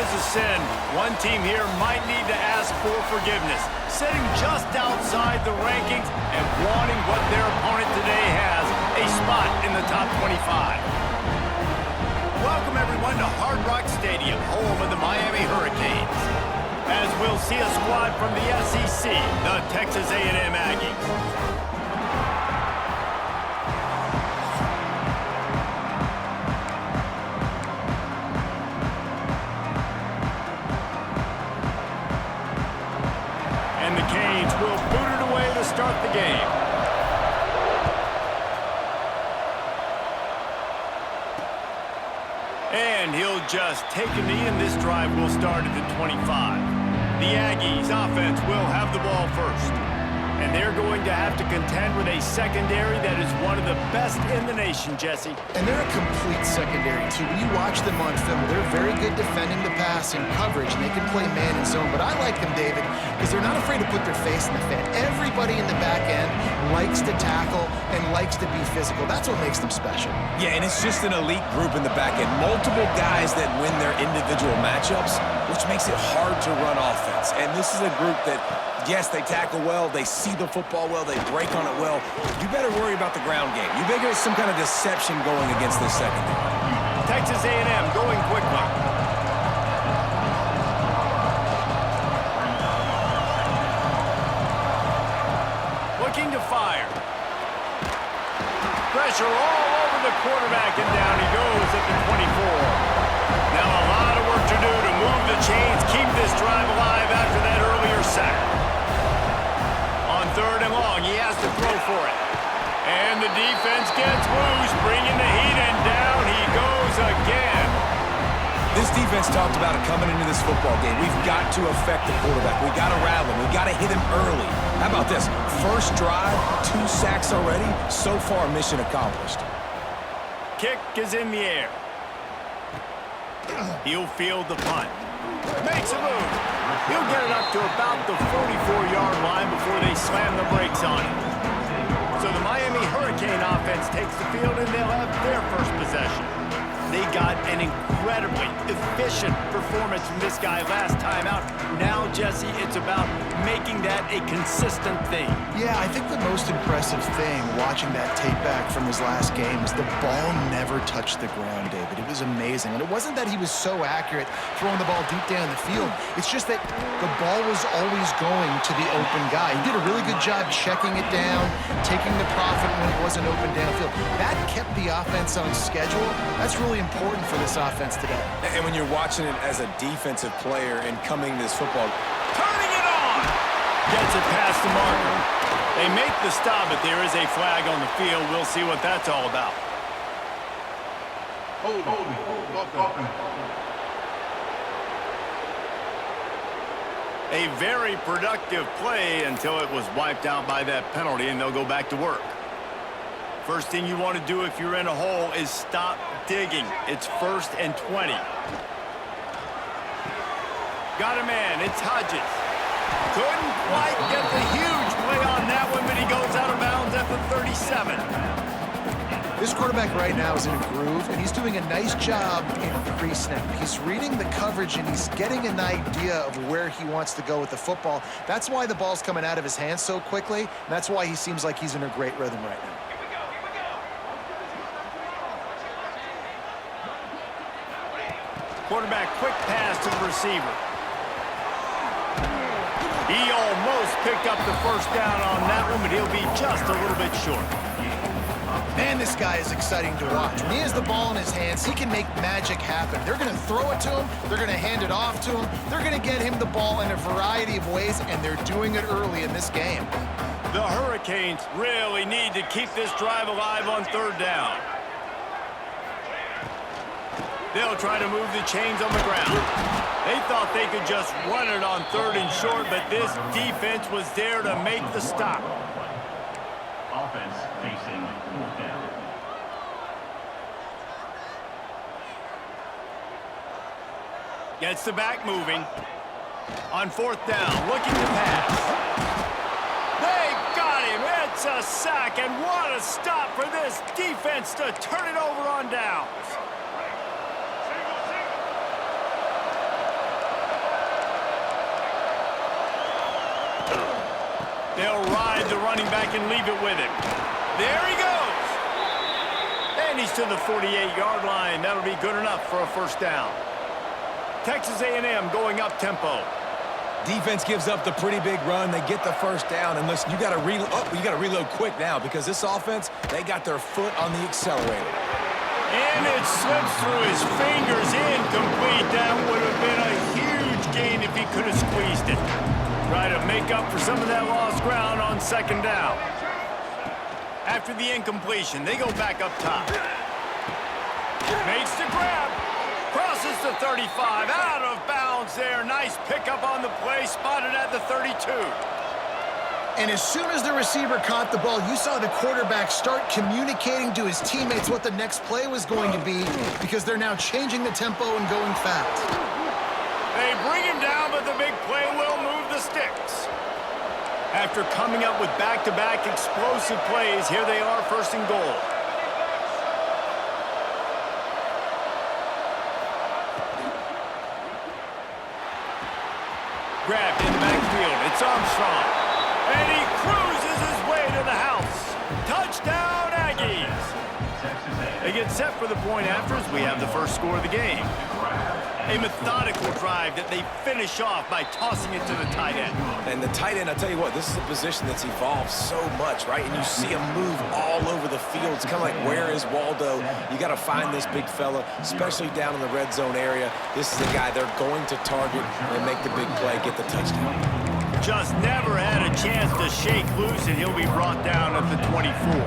is a sin, one team here might need to ask for forgiveness, sitting just outside the rankings and wanting what their opponent today has, a spot in the top 25. Welcome, everyone, to Hard Rock Stadium, home of the Miami Hurricanes, as we'll see a squad from the SEC, the Texas A&M Aggies. And the Canes will boot it away to start the game. And he'll just take a knee, and this drive will start at the 25. The Aggies offense will have the ball first. And they're going to have to contend with a secondary that is one of the best in the nation, Jesse. And they're a complete secondary, too. When you watch them on film, they're very good defending the pass and coverage, and they can play man and zone. But I like them, David, because they're not afraid to put their face in the fan. Everybody in the back end likes to tackle and likes to be physical. That's what makes them special. Yeah, and it's just an elite group in the back end. Multiple guys that win their individual matchups, which makes it hard to run offense. And this is a group that, yes, they tackle well, they see the football well, they break on it well. You better worry about the ground game. You better get some kind of deception going against this secondary. Texas A&M going quickly. Looking to fire. Pressure all over the quarterback, and down he goes at the 24. Now a lot of work to do to move the chains, keep this drive alive after that earlier sack. On 3rd and long, he has to throw for it. And the defense gets loose, bringing the heat, and down he goes again. This defense talked about it coming into this football game. We've got to affect the quarterback. We've got to rattle him. We've got to hit him early. How about this? First drive, 2 sacks already. So far, mission accomplished. Kick is in the air. He'll field the punt. Makes a move. He'll get it up to about the 44-yard line before they slam the brakes on it. So the Miami Hurricane offense takes the field, and they'll have their first possession. They got an incredibly efficient performance from this guy last time out. Now, Jesse, it's about making that a consistent thing. Yeah, I think the most impressive thing watching that tape back from his last game is the ball never touched the ground, David. It was amazing. And it wasn't that he was so accurate throwing the ball deep down the field. It's just that the ball was always going to the open guy. He did a really good job checking it down, taking the profit when it wasn't open downfield. That kept the offense on schedule. That's really important for this offense today. And when you're watching it as a defensive player and coming this football, turning it on! Gets it past the marker. They make the stop, but there is a flag on the field. We'll see what that's all about. A very productive play until it was wiped out by that penalty, and they'll go back to work. First thing you want to do if you're in a hole is stop digging. It's 1st and 20. Got a man. It's Hodges. Couldn't quite get the huge play on that one, but he goes out of bounds at the 37. This quarterback right now is in a groove, and he's doing a nice job in pre-snap. He's reading the coverage, and he's getting an idea of where he wants to go with the football. That's why the ball's coming out of his hands so quickly, and that's why he seems like he's in a great rhythm right now. Quarterback, quick pass to the receiver. He almost picked up the first down on that one, but he'll be just a little bit short. Man, this guy is exciting to watch. When he has the ball in his hands, he can make magic happen. They're going to throw it to him. They're going to hand it off to him. They're going to get him the ball in a variety of ways, and they're doing it early in this game. The Hurricanes really need to keep this drive alive on 3rd down. They'll try to move the chains on the ground. They thought they could just run it on 3rd and short, but this defense was there to make the stop. Offense facing 4th down. Gets the back moving. On 4th down, looking to pass. They got him. It's a sack, and what a stop for this defense to turn it over on downs. running back and leave it with him. There he goes. And he's to the 48-yard line. That'll be good enough for a first down. Texas A&M going up tempo. Defense gives up the pretty big run. They get the first down. And listen, you got to reload quick now because this offense, they got their foot on the accelerator. And it slips through his fingers, incomplete. That would have been a huge gain if he could have squeezed it. Try to make up for some of that lost ground on second down. After the incompletion, they go back up top. Makes the grab. Crosses the 35. Out of bounds there. Nice pickup on the play. Spotted at the 32. And as soon as the receiver caught the ball, you saw the quarterback start communicating to his teammates what the next play was going to be because they're now changing the tempo and going fast. They bring him down, but the big play will move the sticks. After coming up with back-to-back explosive plays, here they are, first and goal. Grabbed in the backfield. It's Armstrong. And he cruises his way to the house. Touchdown, Aggies. They get set for the point after as we have the first score of the game. A methodical drive that they finish off by tossing it to the tight end. And the tight end, I tell you what, this is a position that's evolved so much, right? And you see him move all over the field. It's kind of like, where is Waldo? You got to find this big fella, especially down in the red zone area. This is the guy they're going to target and make the big play, get the touchdown. Just never had a chance to shake loose, and he'll be brought down at the 24.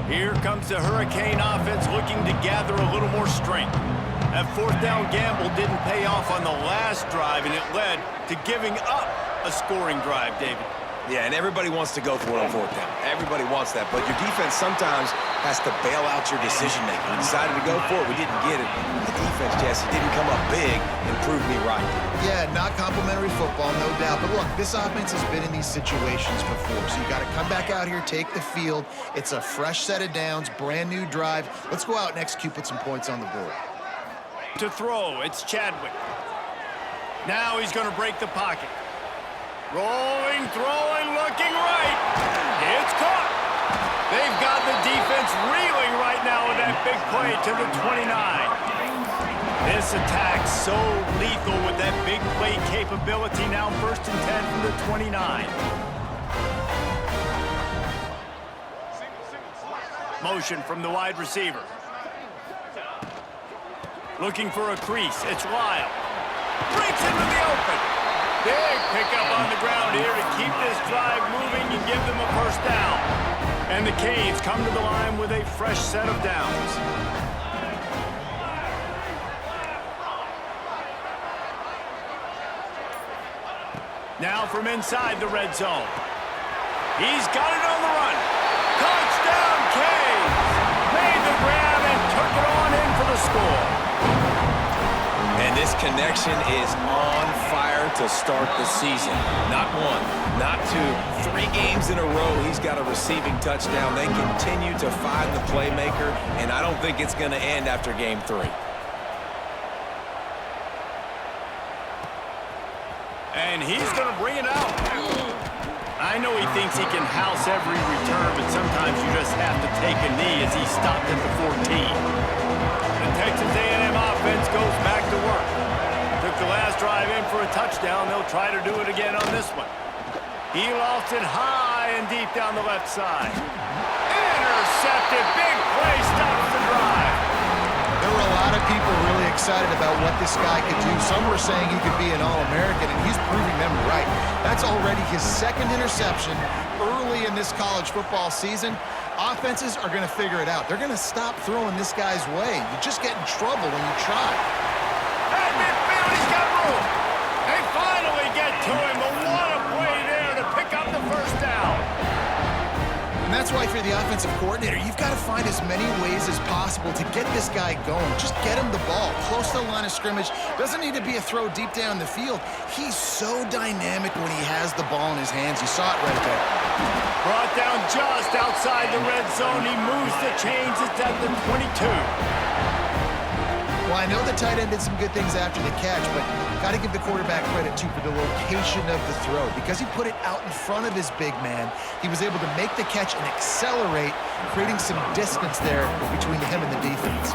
Here comes the Hurricane offense looking to gather a little more strength. That fourth down gamble didn't pay off on the last drive, and it led to giving up a scoring drive, David. Yeah, and everybody wants to go for it on fourth down. Everybody wants that, but your defense sometimes has to bail out your decision-making. We decided to go for it. We didn't get it. The defense, Jesse, didn't come up big and prove me right. Yeah, not complimentary football, no doubt. But look, this offense has been in these situations before, so you got to come back out here, take the field. It's a fresh set of downs, brand new drive. Let's go out and execute, put some points on the board. To throw, it's Chadwick. Now he's going to break the pocket. Rolling, throwing, looking right. It's caught. They've got the defense reeling right now with that big play to the 29. This attack so lethal with that big play capability. Now first and 10 from the 29. Motion from the wide receiver. Looking for a crease. It's Lyle. Breaks into the open. Big pickup on the ground here to keep this drive moving and give them a first down. And the Canes come to the line with a fresh set of downs. Now from inside the red zone. He's got it on the run. Touchdown, Canes! Made the grab and took it on in for the score. And this connection is on fire to start the season. Not one, not two, 3 games in a row he's got a receiving touchdown. They continue to find the playmaker, and I don't think it's going to end after game 3. And he's going to bring it out. I know he thinks he can house every return, but sometimes you just have to take a knee as he stopped at the 14. The Texas A&M offense goes back to work. Took the last drive in for a touchdown. They'll try to do it again on this one. He lost it high and deep down the left side. Intercepted. Big play stops the drive. There were a lot of people really excited about what this guy could do. Some were saying he could be an All-American, and he's proving them right. That's already his second interception early in this college football season. Offenses are going to figure it out. They're going to stop throwing this guy's way. You just get in trouble when you try. At midfield, he's got room. They finally get to him, but what a play there to pick up the first down. And that's why if you're the offensive coordinator, you've got to find as many ways as possible to get this guy going. Just get him the ball close to the line of scrimmage. Doesn't need to be a throw deep down the field. He's so dynamic when he has the ball in his hands. You saw it right there. Brought down just outside the red zone. He moves the chains. It's at the 22. Well, I know the tight end did some good things after the catch, but got to give the quarterback credit, too, for the location of the throw. Because he put it out in front of his big man, he was able to make the catch and accelerate, creating some distance there between him and the defense.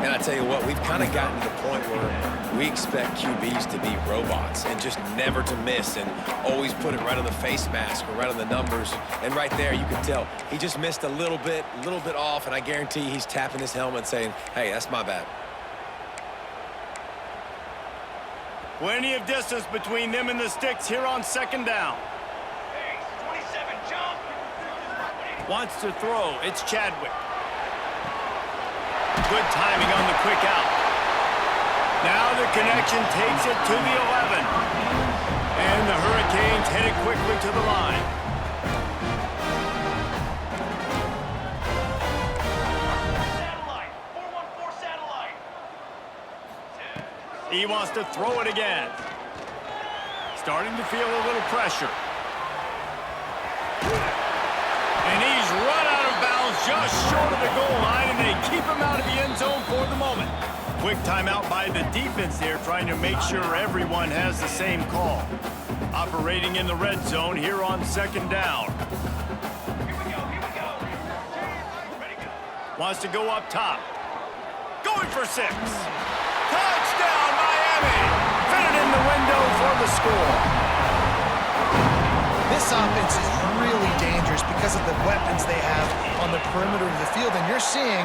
And I tell you what, we've kind of gotten to the point where we expect QBs to be robots and just never to miss and always put it right on the face mask or right on the numbers. And right there, you can tell he just missed a little bit off, and I guarantee he's tapping his helmet saying, hey, that's my bad. Plenty of distance between them and the sticks here on second down. Hey, 27, jump! Wants to throw. It's Chadwick. Good timing on the quick out. Now the connection takes it to the 11. And the Hurricanes headed quickly to the line. Satellite, 414 satellite. He wants to throw it again. Starting to feel a little pressure. And he's run out of bounds just short of the goal line, and they keep him out of the end zone for the moment. Quick timeout by the defense there, trying to make sure everyone has the same call. Operating in the red zone here on second down. Here we go, here we go. Ready, go. Wants to go up top. Going for 6. Touchdown, Miami! Fitted in the window for the score. This offense is really dangerous because of the weapons they have on the perimeter of the field. And you're seeing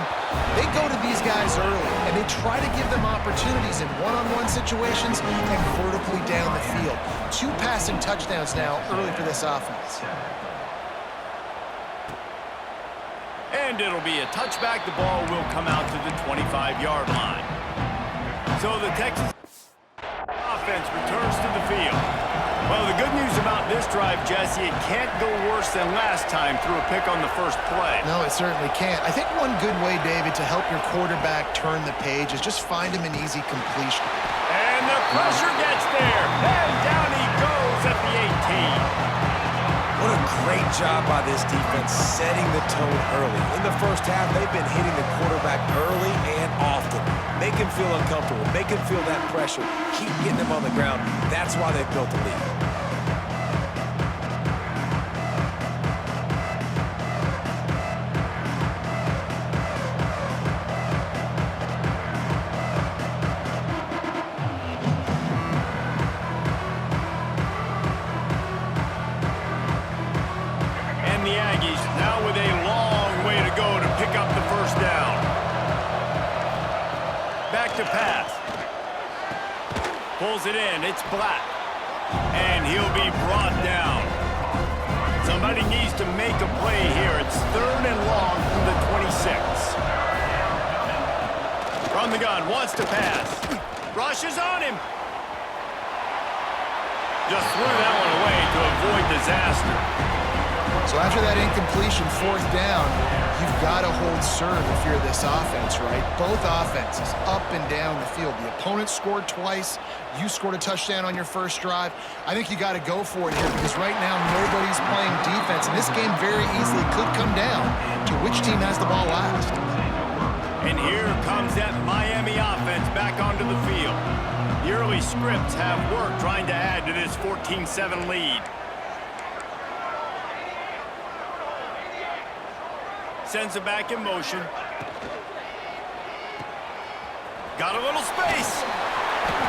they go to these guys early, and they try to give them opportunities in one-on-one situations and vertically down the field. 2 passing touchdowns now early for this offense. And it'll be a touchback. The ball will come out to the 25-yard line. So the Texas offense returns to the field. Well, the good news about this drive, Jesse, it can't go worse than last time through a pick on the first play. No, it certainly can't. I think one good way, David, to help your quarterback turn the page is just find him an easy completion. And the pressure gets there. And down he goes at the 18. What a great job by this defense setting the tone early. In the first half, they've been hitting the quarterback early and often. Make him feel uncomfortable. Make him feel that pressure. Keep getting him on the ground. That's why they've built the lead. And the Aggies now with a long way to go to pick up the first down. Back to pass. Pulls it in. It's Black. And he'll be brought down. Somebody needs to make a play here. It's 3rd and long from the 26. From the gun. Wants to pass. Rushes on him. Just threw that one away to avoid disaster. So after that incompletion, 4th down, you've got to hold serve if you're this offense, right? Both offenses up and down the field. The opponent scored twice. You scored a touchdown on your first drive. I think you got to go for it here because right now nobody's playing defense, and this game very easily could come down to which team has the ball last. And here comes that Miami offense back onto the field. The early scripts have worked trying to add to this 14-7 lead. Sends it back in motion. Got a little space.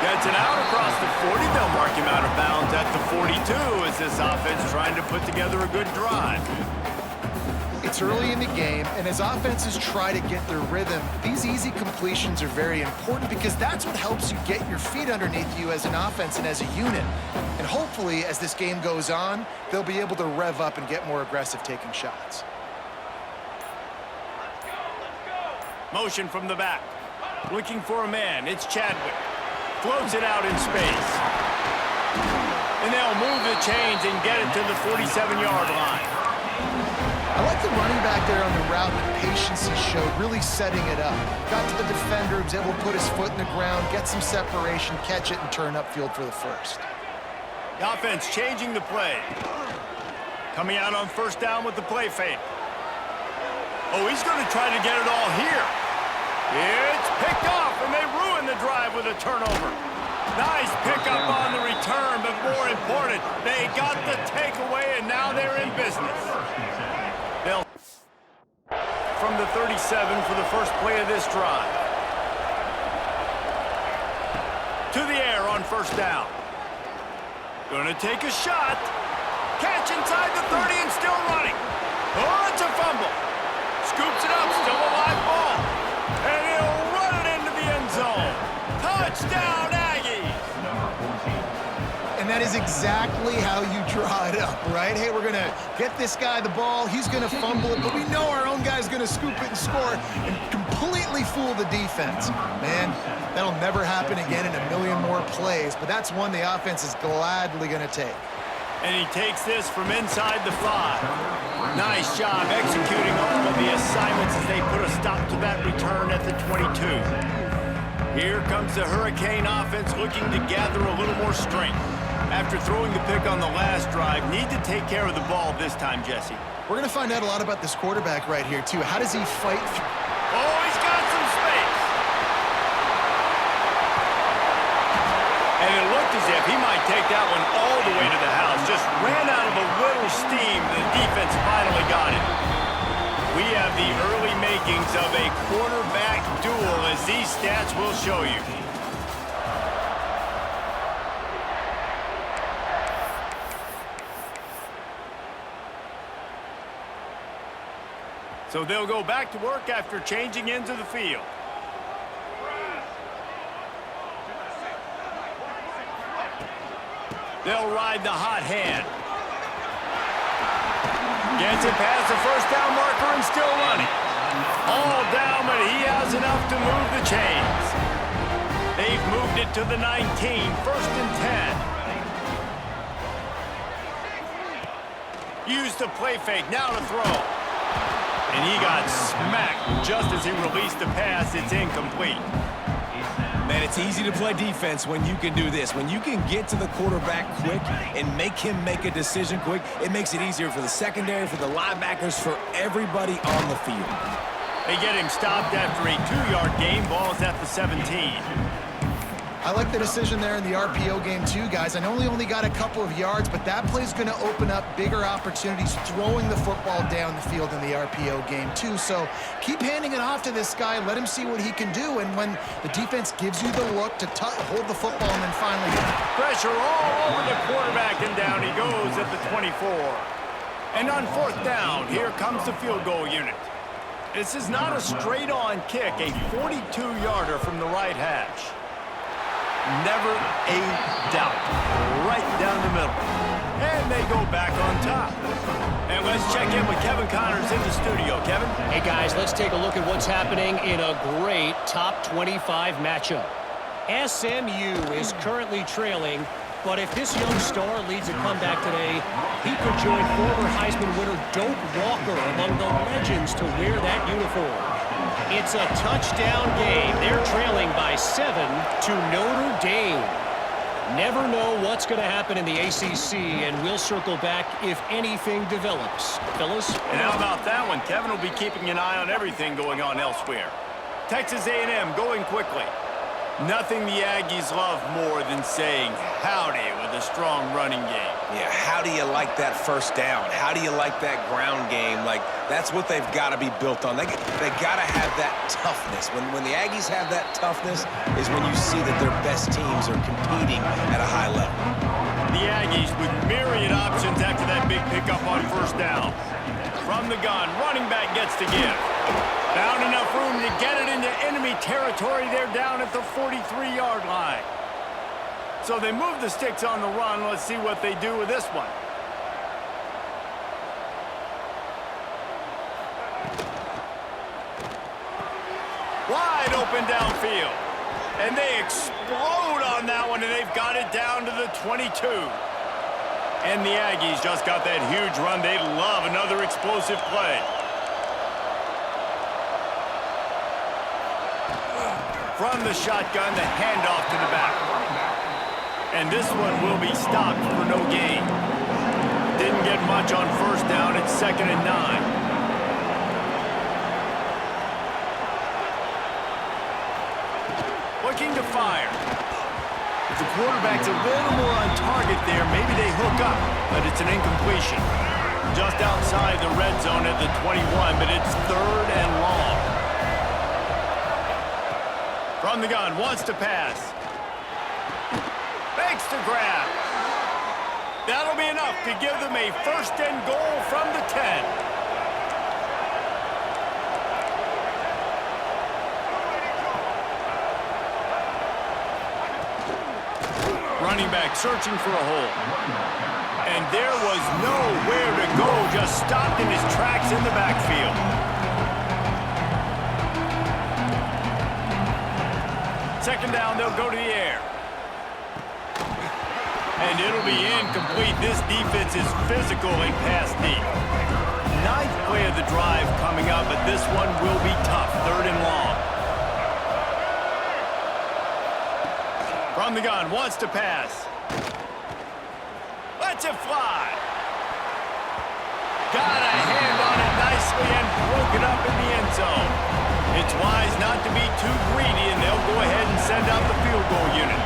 Gets it out across the 40. They'll mark him out of bounds at the 42 as this offense trying to put together a good drive. It's early in the game, and as offenses try to get their rhythm, these easy completions are very important because that's what helps you get your feet underneath you as an offense and as a unit. And hopefully, as this game goes on, they'll be able to rev up and get more aggressive taking shots. Motion from the back. Looking for a man. It's Chadwick. Floats it out in space. And they'll move the chains and get it to the 47-yard line. I like the running back there on the route, the patience he showed, really setting it up. Got to the defender, was able to put his foot in the ground, get some separation, catch it, and turn upfield for the first. The offense changing the play. Coming out on first down with the play fake. Oh, he's going to try to get it all here. It's picked off, and they ruin the drive with a turnover. Nice pickup on the return, but more important, they got the takeaway, and now they're in business. They'll from the 37 for the first play of this drive. To the air on first down. Gonna take a shot. Catch inside the 30 and still running. Oh, it's a fumble. Scoops it up, still a live ball. And he'll run it into the end zone. Touchdown, Aggies! And that is exactly how you draw it up, right? Hey, we're going to get this guy the ball. He's going to fumble it, but we know our own guy's going to scoop it and score and completely fool the defense. Man, that'll never happen again in a million more plays, but that's one the offense is gladly going to take. And he takes this from inside the 5. Nice job executing all of the assignments as they put a stop to that return at the 22. Here comes the Hurricane offense looking to gather a little more strength. After throwing the pick on the last drive, need to take care of the ball this time, Jesse. We're going to find out a lot about this quarterback right here, too. How does he fight through? Oh, he's got some space. And it looked as if he might take that one all the way to the house. Just ran out of a little steam. The defense finally got it. We have the early makings of a quarterback duel, as these stats will show you. So they'll go back to work after changing into the field. They'll ride the hot hand. Gets it past the first down marker and still running. All down, but he has enough to move the chains. They've moved it to the 19, first and 10. Used the play fake, now to throw. And he got smacked just as he released the pass. It's incomplete. Man, it's easy to play defense when you can do this. When you can get to the quarterback quick and make him make a decision quick, it makes it easier for the secondary, for the linebackers, for everybody on the field. They get him stopped after a 2-yard gain. Ball's at the 17. I like the decision there in the RPO game too, guys. I know he only got a couple of yards, but that play's going to open up bigger opportunities throwing the football down the field in the RPO game too. So keep handing it off to this guy. Let him see what he can do. And when the defense gives you the look to hold the football and then finally pressure all over the quarterback, and down he goes at the 24. And on fourth down, here comes the field goal unit. This is not a straight-on kick, a 42-yarder from the right hash. Never a doubt. Right down the middle. And they go back on top. And let's check in with Kevin Connors in the studio. Kevin? Hey, guys, let's take a look at what's happening in a great top 25 matchup. SMU is currently trailing, but if this young star leads a comeback today, he could join former Heisman winner Doak Walker among the legends to wear that uniform. It's a touchdown game. They're trailing by 7 to Notre Dame. Never know what's going to happen in the ACC, and we'll circle back if anything develops. Fellas? And how about that one? Kevin will be keeping an eye on everything going on elsewhere. Texas A&M going quickly. Nothing the Aggies love more than saying howdy with a strong running game. Yeah, how do you like that first down? How do you like that ground game? Like, that's what they've got to be built on. They got to have that toughness. When the Aggies have that toughness is when you see that their best teams are competing at a high level. The Aggies with myriad options after that big pickup on first down. From the gun, running back gets to give. Found enough room to get it into enemy territory. They're down at the 43-yard line. So they move the sticks on the run. Let's see what they do with this one. Wide open downfield. And they explode on that one, and they've got it down to the 22. And the Aggies just got that huge run. They love another explosive play. From the shotgun, the handoff to the back. And this one will be stopped for no gain. Didn't get much on first down. It's 2nd and 9. looking to fire. If the quarterback's a little more on target there, maybe they hook up, but it's an incompletion. Just outside the red zone at the 21, but it's 3rd and long. From the gun, wants to pass. Makes the grab. That'll be enough to give them a 1st and goal from the 10. Running back searching for a hole. And there was nowhere to go, just stopped in his tracks in the backfield. Second down, they'll go to the air. And it'll be incomplete. This defense is physical and pass deep. 9th play of the drive coming up, but this one will be tough. 3rd and long. From the gun, wants to pass. Lets it fly. Got a hand on it nicely and broke it up in the end zone. It's wise not to be too greedy, and they'll go ahead and send out the field goal unit.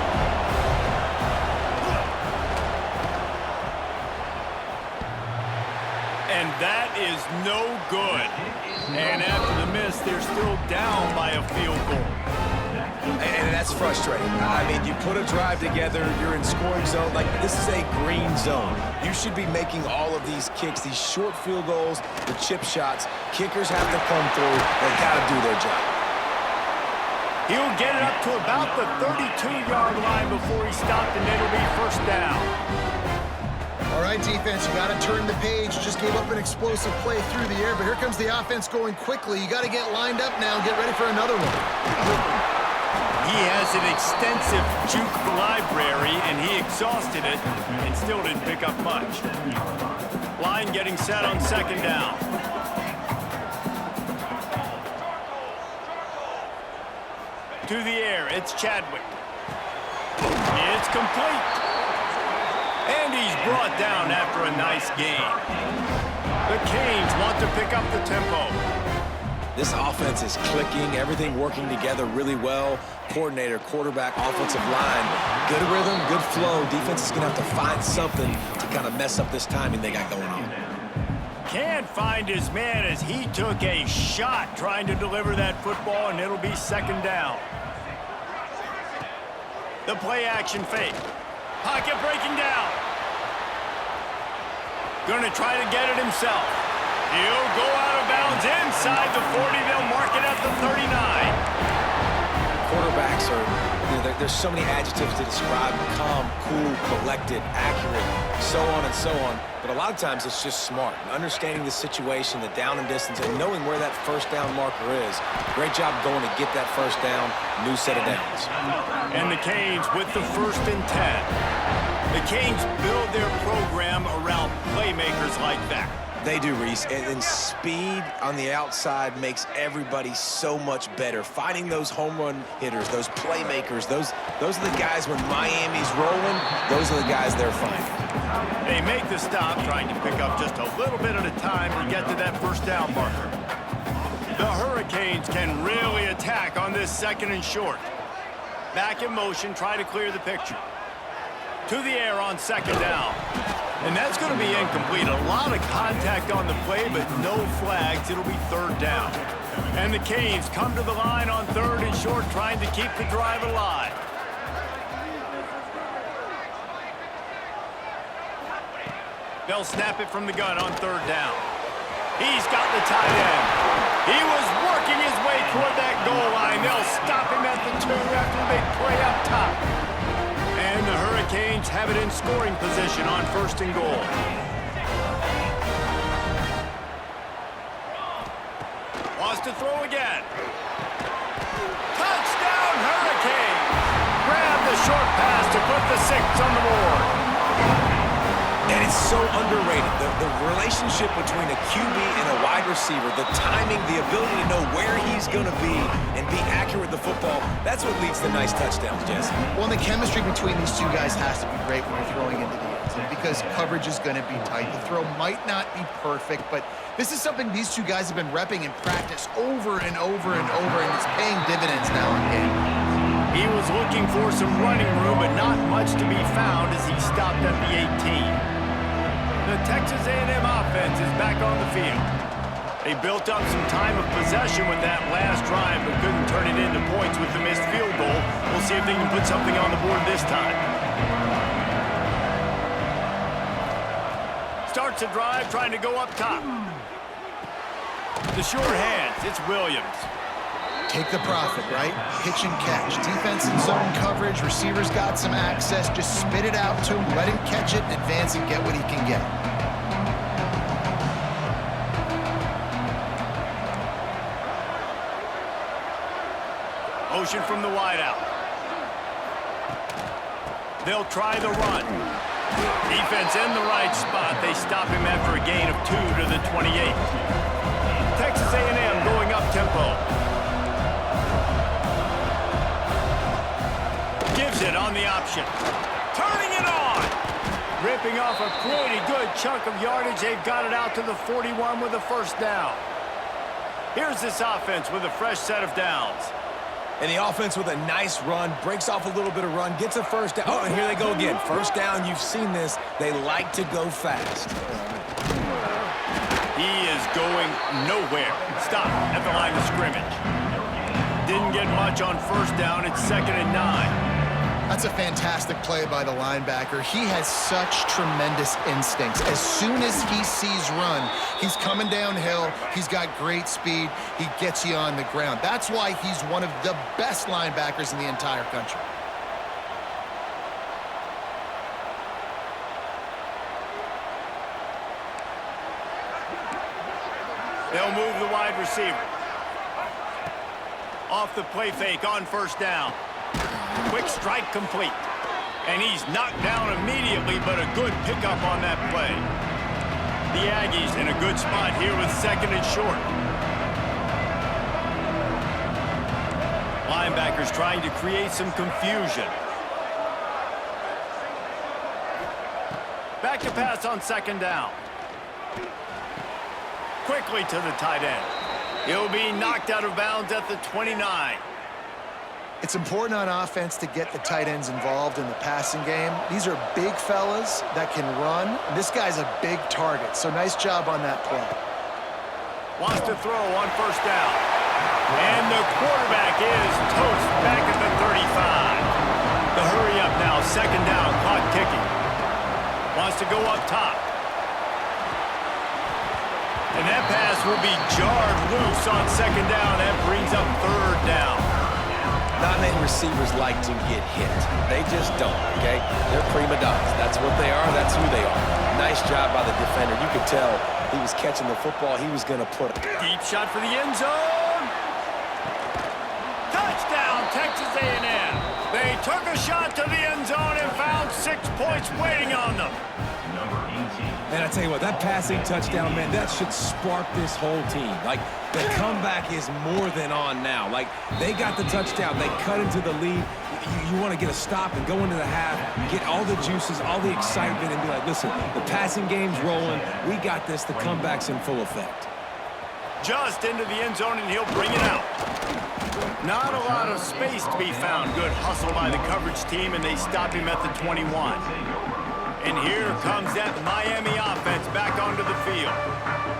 And that is no good. And after the miss, they're still down by a field goal. And that's frustrating. I mean, you put a drive together, you're in scoring zone. Like, this is a green zone. You should be making all of these kicks, these short field goals, the chip shots. Kickers have to come through. They got to do their job. He'll get it up to about the 32-yard line before he stopped, and it'll be 1st down. All right, defense, you got to turn the page. Just gave up an explosive play through the air, but here comes the offense going quickly. You got to get lined up now and get ready for another one. He has an extensive juke library, and he exhausted it and still didn't pick up much. Line getting set on 2nd down. To the air, it's Chadwick. It's complete. And he's brought down after a nice gain. The Canes want to pick up the tempo. This offense is clicking, everything working together really well. Coordinator, quarterback, offensive line. Good rhythm, good flow. Defense is going to have to find something to kind of mess up this timing they got going on. Can't find his man as he took a shot trying to deliver that football, and it'll be 2nd down. The play action fake. Pocket breaking down. Gonna try to get it himself. He'll go out of bounds inside the 40. They'll mark it at the 39. Quarterbacks are, there's so many adjectives to describe them. Calm, cool, collected, accurate, so on and so on. But a lot of times it's just smart. Understanding the situation, the down and distance, and knowing where that 1st down marker is. Great job going to get that 1st down, new set of downs. And the Canes with the 1st and 10. The Canes build their program around playmakers like that. They do, Reese, and speed on the outside makes everybody so much better. Finding those home run hitters, those playmakers, those are the guys when Miami's rolling, those are the guys they're finding. They make the stop, trying to pick up just a little bit at a time to get to that 1st down marker. The Hurricanes can really attack on this 2nd and short. Back in motion, try to clear the picture. To the air on 2nd down. And that's going to be incomplete. A lot of contact on the play, but no flags. It'll be 3rd down. And the Canes come to the line on 3rd and short, trying to keep the drive alive. They'll snap it from the gun on 3rd down. He's got the tight end. He was working his way toward that goal line. They'll stop him at the 2 after the big play up top. And the Hurricanes have it in scoring position on 1st and goal. Wants to throw again. Touchdown, Hurricanes! Grab the short pass to put the 6 on the board. And it's so underrated. The relationship between a QB and a wide receiver, the timing, the ability to know where he's going to be and be accurate with the football, that's what leads to nice touchdowns, Jesse. Well, the chemistry between these two guys has to be great when you're throwing into the end zone because coverage is going to be tight. The throw might not be perfect, but this is something these two guys have been repping in practice over and over and over, and it's paying dividends now in game. He was looking for some running room, but not much to be found as he stopped at the 18. The Texas A&M offense is back on the field. They built up some time of possession with that last drive, but couldn't turn it into points with the missed field goal. We'll see if they can put something on the board this time. Starts a drive trying to go up top. The short hands, it's Williams. Take the profit, right? Pitch and catch. Defense in zone coverage. Receivers got some access. Just spit it out to him. Let him catch it, advance, and get what he can get. Motion from the wideout. They'll try the run. Defense in the right spot. They stop him after a gain of 2 to the 28. Texas A&M going up tempo. Gives it on the option. Turning it on. Ripping off a pretty good chunk of yardage. They've got it out to the 41 with a first down. Here's this offense with a fresh set of downs. And the offense with a nice run, breaks off a little bit of run, gets a first down. Oh, and here they go again. First down, you've seen this. They like to go fast. He is going nowhere. Stop at the line of scrimmage. Didn't get much on first down. It's 2nd and 9. That's a fantastic play by the linebacker. He has such tremendous instincts. As soon as he sees run, he's coming downhill. He's got great speed. He gets you on the ground. That's why he's one of the best linebackers in the entire country. They'll move the wide receiver. Off the play fake on first down. Quick strike complete. And he's knocked down immediately, but a good pickup on that play. The Aggies in a good spot here with 2nd and short. Linebackers trying to create some confusion. Back to pass on 2nd down. Quickly to the tight end. He'll be knocked out of bounds at the 29. It's important on offense to get the tight ends involved in the passing game. These are big fellas that can run. This guy's a big target, so nice job on that play. Wants to throw on first down. And the quarterback is toast back at the 35. The hurry up now, 2nd down, clock ticking. Wants to go up top. And that pass will be jarred loose on 2nd down. That brings up 3rd down. Not many receivers like to get hit. They just don't, okay? They're prima donnas. That's what they are. That's who they are. Nice job by the defender. You could tell he was catching the football. He was going to put it. Deep shot for the end zone. Touchdown, Texas A&M. They took a shot to the end zone and found 6 points waiting on them. Man, I tell you what, that passing touchdown, man, that should spark this whole team. Like, the comeback is more than on now. Like, they got the touchdown. They cut into the lead. You want to get a stop and go into the half, get all the juices, all the excitement, and be like, listen, the passing game's rolling. We got this. The comeback's in full effect. Just into the end zone, and he'll bring it out. Not a lot of space to be found. Good hustle by the coverage team, and they stop him at the 21. And here comes that Miami offense back onto the field.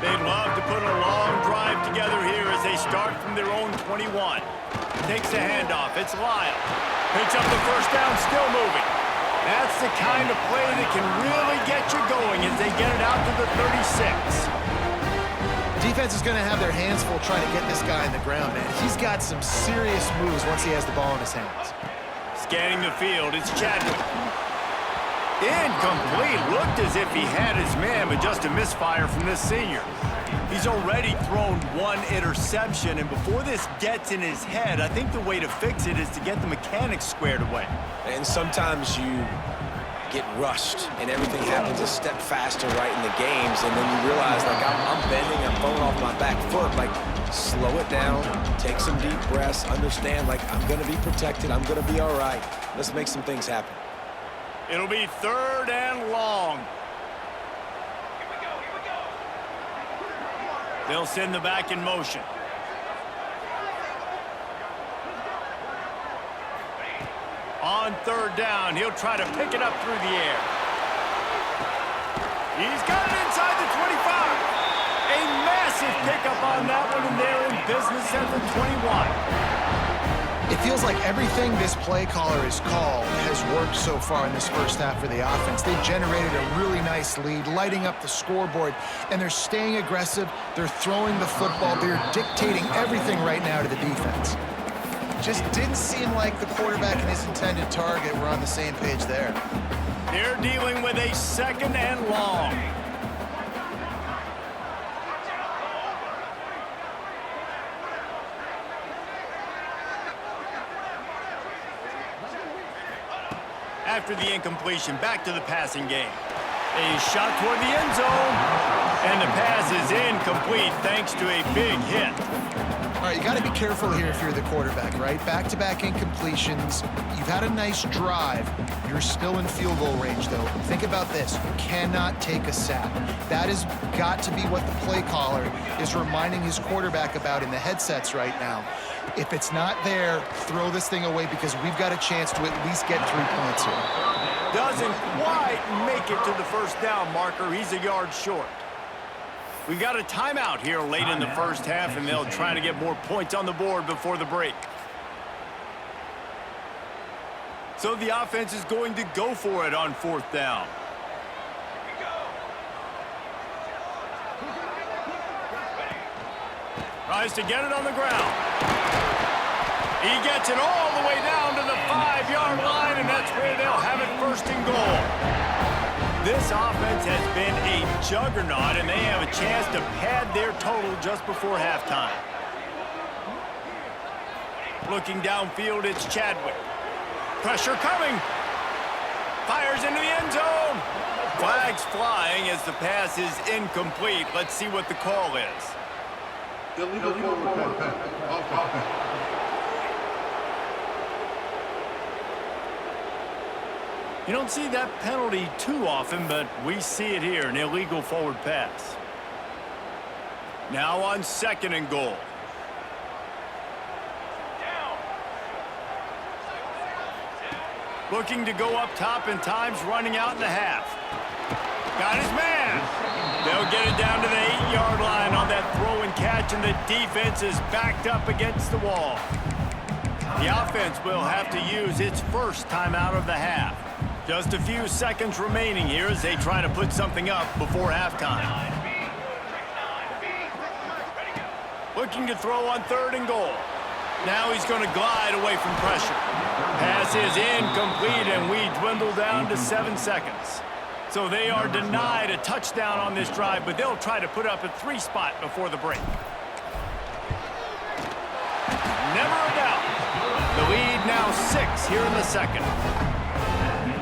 They'd love to put a long drive together here as they start from their own 21. Takes the handoff. It's Lyle. Picks up the first down, still moving. That's the kind of play that can really get you going as they get it out to the 36. Defense is going to have their hands full trying to get this guy on the ground, man. He's got some serious moves once he has the ball in his hands. Scanning the field, it's Chadwick. Incomplete. Looked as if he had his man, but just a misfire from this senior. He's already thrown 1 interception, and before this gets in his head, I think the way to fix it is to get the mechanics squared away. And sometimes you get rushed, and everything happens a step faster right in the games, and then you realize, like, I'm bending, I'm throwing off my back foot. Like, slow it down, take some deep breaths, understand, like, I'm going to be protected, I'm going to be all right. Let's make some things happen. It'll be 3rd and long. Here we go, here we go. They'll send the back in motion. On third down, he'll try to pick it up through the air. He's got it inside the 25. A massive pickup on that one, and they're in business at the 21. It feels like everything this play caller has called has worked so far in this first half for the offense. They've generated a really nice lead, lighting up the scoreboard, and they're staying aggressive. They're throwing the football. They're dictating everything right now to the defense. Just didn't seem like the quarterback and his intended target were on the same page there. They're dealing with a second and long. After the incompletion, back to the passing game. A shot toward the end zone, and the pass is incomplete thanks to a big hit. All right, you got to be careful here if you're the quarterback, right? Back-to-back incompletions. You've had a nice drive. You're still in field goal range, though. Think about this. You cannot take a sack. That has got to be what the play caller is reminding his quarterback about in the headsets right now. If it's not there, throw this thing away because we've got a chance to at least get 3 points here. Doesn't quite make it to the first down marker. He's a yard short. We got a timeout here late in the first half, and they'll try to get more points on the board before the break. So the offense is going to go for it on fourth down. Tries to get it on the ground. He gets it all the way down to the 5-yard line, and that's where they'll have it first and goal. This offense has been a juggernaut, and they have a chance to pad their total just before halftime. Looking downfield, it's Chadwick. Pressure coming. Fires into the end zone. Flags flying as the pass is incomplete. Let's see what the call is. Illegal forward pass. You don't see that penalty too often, but we see it here, an illegal forward pass. Now on second and goal. Looking to go up top, and time's running out in the half. Got his man. They'll get it down to the 8-yard line on that throw and catch, and the defense is backed up against the wall. The offense will have to use its first timeout of the half. Just a few seconds remaining here as they try to put something up before halftime. Looking to throw on third and goal. Now he's going to glide away from pressure. Pass is incomplete, and we dwindle down to 7 seconds. So they are denied a touchdown on this drive, but they'll try to put up a 3 spot before the break. Never a doubt. The lead now 6 here in the second.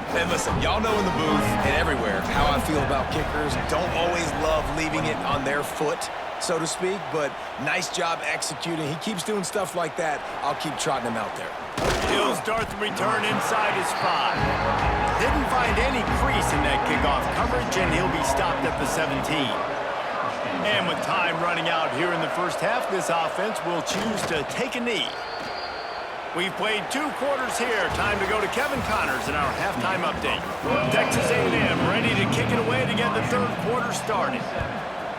And listen, y'all know in the booth and everywhere how I feel about kickers. Don't always love leaving it on their foot, so to speak, but nice job executing. He keeps doing stuff like that. I'll keep trotting him out there. He'll start the return inside his 5. Didn't find any crease in that kickoff coverage, and he'll be stopped at the 17. And with time running out here in the first half, this offense will choose to take a knee. We've played 2 quarters here. Time to go to Kevin Connors in our halftime update. Texas A&M ready to kick it away to get the third quarter started.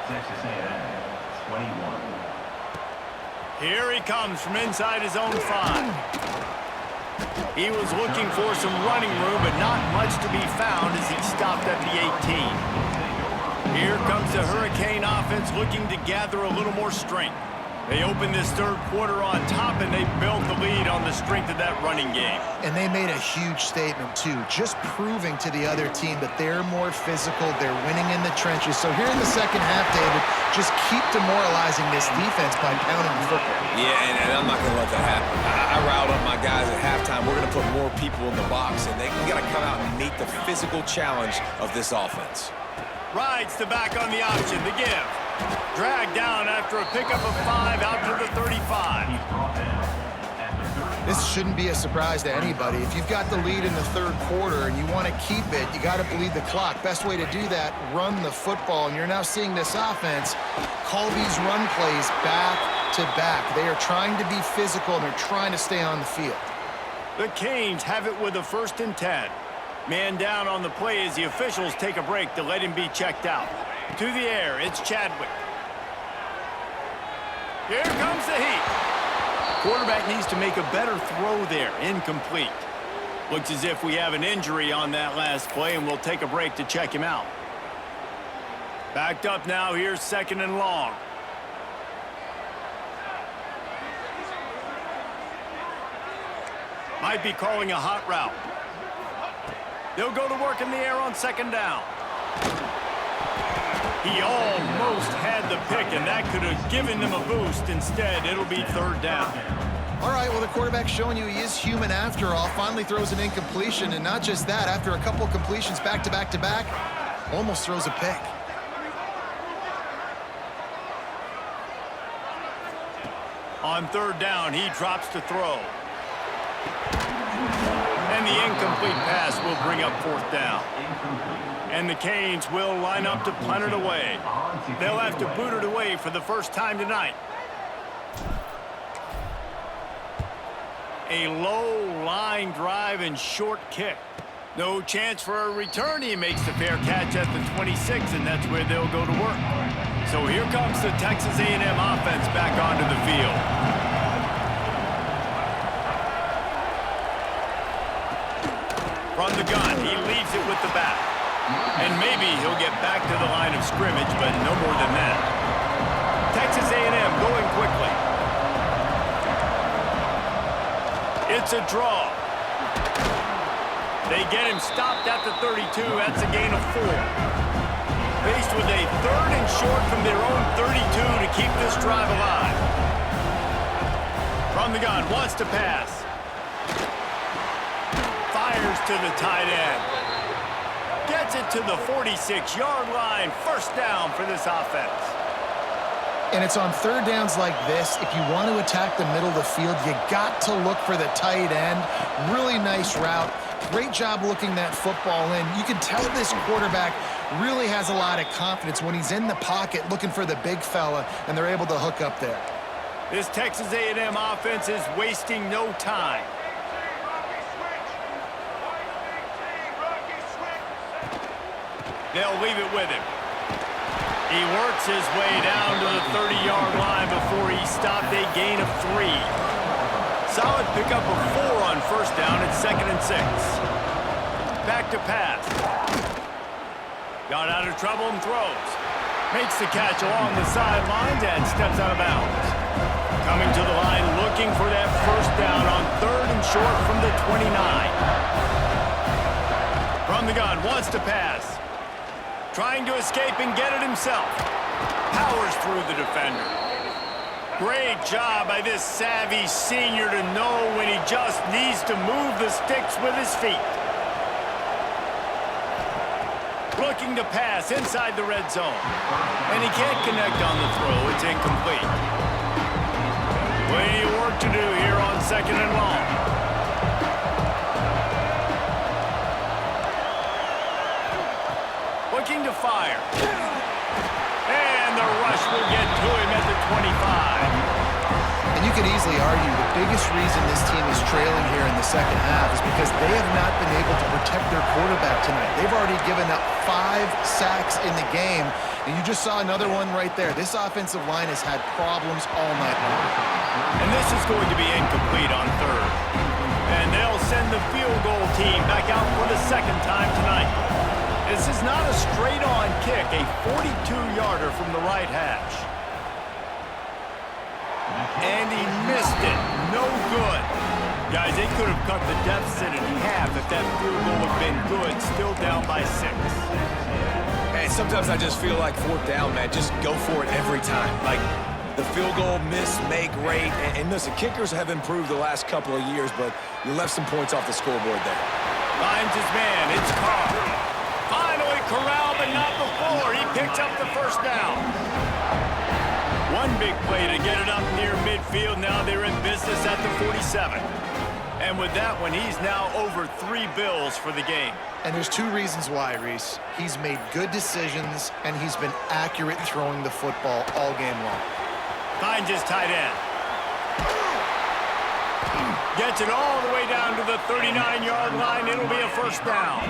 Texas A&M, 21. Here he comes from inside his own 5. He was looking for some running room, but not much to be found as he stopped at the 18. Here comes the Hurricane offense looking to gather a little more strength. They opened this third quarter on top, and they built the lead on the strength of that running game. And they made a huge statement, too, just proving to the other team that they're more physical, they're winning in the trenches. So here in the second half, David, just keep demoralizing this defense by pounding the football. Yeah, and I'm not going to let that happen. I riled up my guys at halftime. We're going to put more people in the box, and we got to come out and meet the physical challenge of this offense. Rides the back on the option, the give. Dragged down after a pickup of 5 out to the 35. This shouldn't be a surprise to anybody. If you've got the lead in the third quarter and you want to keep it, you got to bleed the clock. Best way to do that, run the football. And you're now seeing this offense call these run plays back to back. They are trying to be physical, and they're trying to stay on the field. The Canes have it with a 1st and 10. Man down on the play as the officials take a break to let him be checked out. To the air, it's Chadwick. Here comes the heat. Quarterback needs to make a better throw there. Incomplete. Looks as if we have an injury on that last play, and we'll take a break to check him out. Backed up now. Here's 2nd and long. Might be calling a hot route. They'll go to work in the air on 2nd down. He almost had the pick, and that could have given them a boost. Instead, it'll be 3rd down. All right, well, the quarterback's showing you he is human after all. Finally throws an incompletion, and not just that, after a couple completions back to back to back, almost throws a pick. On 3rd down, he drops to throw. And the incomplete pass will bring up 4th down. And the Canes will line up to punt it away. They'll have to boot it away for the first time tonight. A low line drive and short kick. No chance for a return. He makes the fair catch at the 26, and that's where they'll go to work. So here comes the Texas A&M offense back onto the field. From the gun, he leaves it with the bat. And maybe he'll get back to the line of scrimmage, but no more than that. Texas A&M going quickly. It's a draw. They get him stopped at the 32. That's a gain of 4. Faced with a 3rd and short from their own 32 to keep this drive alive. From the gun, wants to pass. Fires to the tight end. Gets it to the 46-yard line. 1st down for this offense. And it's on 3rd downs like this. If you want to attack the middle of the field, you got to look for the tight end. Really nice route. Great job looking that football in. You can tell this quarterback really has a lot of confidence when he's in the pocket looking for the big fella, and they're able to hook up there. This Texas A&M offense is wasting no time. They'll leave it with him. He works his way down to the 30-yard line before he stopped a gain of 3. Solid pickup of 4 on 1st down. It's 2nd and 6. Back to pass. Got out of trouble and throws. Makes the catch along the sidelines and steps out of bounds. Coming to the line looking for that 1st down on 3rd and short from the 29. From the gun, wants to pass. Trying to escape and get it himself. Powers through the defender. Great job by this savvy senior to know when he just needs to move the sticks with his feet. Looking to pass inside the red zone. And he can't connect on the throw. It's incomplete. Plenty of work to do here on 2nd and long. Looking to fire. And the rush will get to him at the 25. And you could easily argue the biggest reason this team is trailing here in the 2nd half is because they have not been able to protect their quarterback tonight. They've already given up 5 sacks in the game, and you just saw another one right there. This offensive line has had problems all night long. And this is going to be incomplete on 3rd. And they'll send the field goal team back out for the 2nd time tonight. This is not a straight-on kick, a 42-yarder from the right hash. And he missed it. No good. Guys, they could have cut the deficit in half if that field goal had been good. Still down by 6. And sometimes I just feel like 4th down, man, just go for it every time. Like, the field goal, miss, make, rate. And listen, kickers have improved the last couple of years, but you left some points off the scoreboard there. Finds his man. It's Carr. Finally corralled, but not before. He picks up the 1st down. One big play to get it up near midfield. Now they're in business at the 47. And with that one, he's now over 3 bills for the game. And there's 2 reasons why, Reese. He's made good decisions, and he's been accurate throwing the football all game long. Finds his tight end. Gets it all the way down to the 39-yard line. It'll be a first down.